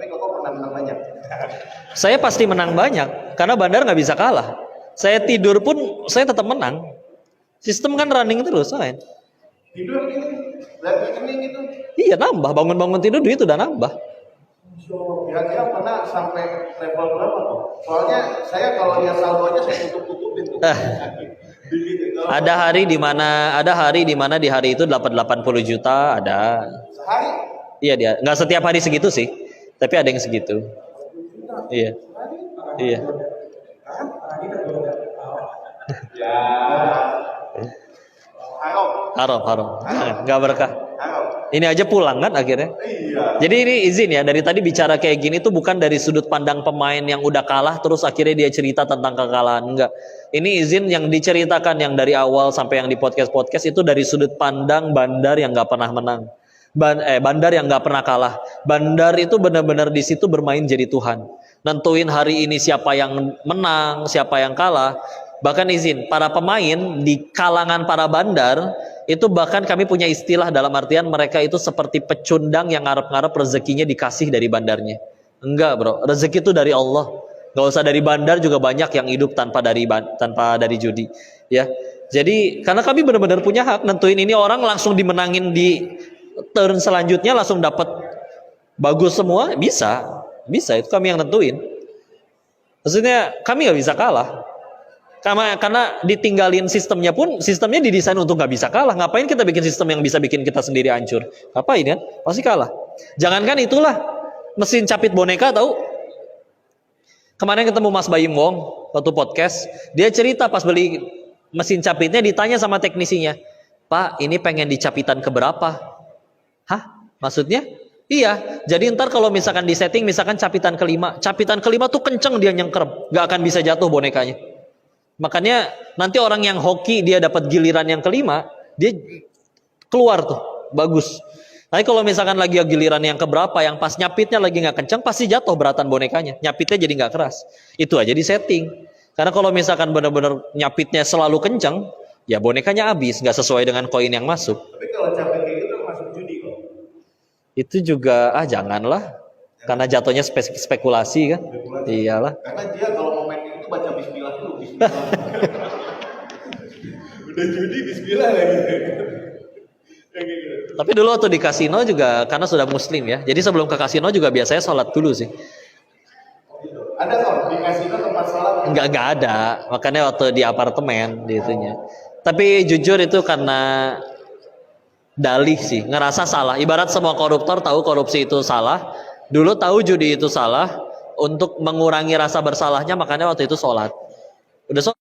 Koko pernah menang banyak. Saya pasti menang banyak karena Bandar nggak bisa kalah. Saya tidur pun saya tetap menang. Sistem kan running terus, kan? Tidur gitu, berarti kening itu. Iya, nambah, bangun-bangun tidur duit udah nambah. Kira-kira pernah sampai level berapa kok? Soalnya saya kalau lihat saldonya saya tutup-tutupin tuh. Ada hari di mana di hari itu 80 juta ada. Sehari? Iya, dia nggak setiap hari segitu sih, tapi ada yang segitu. Iya, iya. Ya. Haram. Nggak berkah. Ini aja pulang kan akhirnya. Iya. Jadi ini izin ya, dari tadi bicara kayak gini tuh bukan dari sudut pandang pemain yang udah kalah terus akhirnya dia cerita tentang kekalahan, enggak. Ini izin yang diceritakan yang dari awal sampai yang di podcast itu dari sudut pandang Bandar yang nggak pernah menang. Bandar yang nggak pernah kalah. Bandar itu benar-benar di situ bermain jadi Tuhan. Nentuin hari ini siapa yang menang, siapa yang kalah. Bahkan izin, para pemain di kalangan para Bandar itu bahkan kami punya istilah dalam artian mereka itu seperti pecundang yang ngarep-ngarep rezekinya dikasih dari bandarnya. Enggak bro, rezeki itu dari Allah. Gak usah dari Bandar juga banyak yang hidup tanpa dari judi. Ya, jadi karena kami benar-benar punya hak nentuin ini orang langsung dimenangin di turn selanjutnya langsung dapat bagus semua, bisa itu kami yang nentuin. Maksudnya kami nggak bisa kalah. Karena ditinggalin sistemnya pun, sistemnya didesain untuk nggak bisa kalah. Ngapain kita bikin sistem yang bisa bikin kita sendiri hancur? Ngapain kan? Pasti kalah. Jangankan itulah, mesin capit boneka tahu? Kemarin ketemu Mas Bayim Wong waktu podcast, dia cerita pas beli mesin capitnya ditanya sama teknisinya, Pak, ini pengen dicapitan keberapa? Hah? Maksudnya? Iya, jadi ntar kalau misalkan di setting, misalkan capitan kelima tuh kenceng dia nyengker, nggak akan bisa jatuh bonekanya. Makanya nanti orang yang hoki dia dapat giliran yang kelima, dia keluar tuh bagus. Tapi kalau misalkan lagi giliran yang keberapa, yang pas nyapitnya lagi nggak kencang, pasti jatuh beratan bonekanya. Nyapitnya jadi nggak keras. Itu aja di setting. Karena kalau misalkan benar-benar nyapitnya selalu kencang, ya bonekanya habis, nggak sesuai dengan koin yang masuk. Tapi kalau capek kayak gitu masuk judi kok. Itu juga janganlah, karena jatuhnya spekulasi kan. Iyalah. Karena dia kalau mau main itu baca bismillah dulu, bismillah. Udah judi bismillah lagi. Tapi dulu waktu di kasino juga karena sudah muslim ya. Jadi sebelum ke kasino juga biasanya sholat dulu sih. Ada kok di kasino tempat sholat? Enggak ada. Makanya waktu di apartemen di itunya. Tapi jujur itu karena dalih sih, ngerasa salah. Ibarat semua koruptor tahu korupsi itu salah. Dulu tahu judi itu salah. Untuk mengurangi rasa bersalahnya makanya waktu itu sholat. Udah sholat.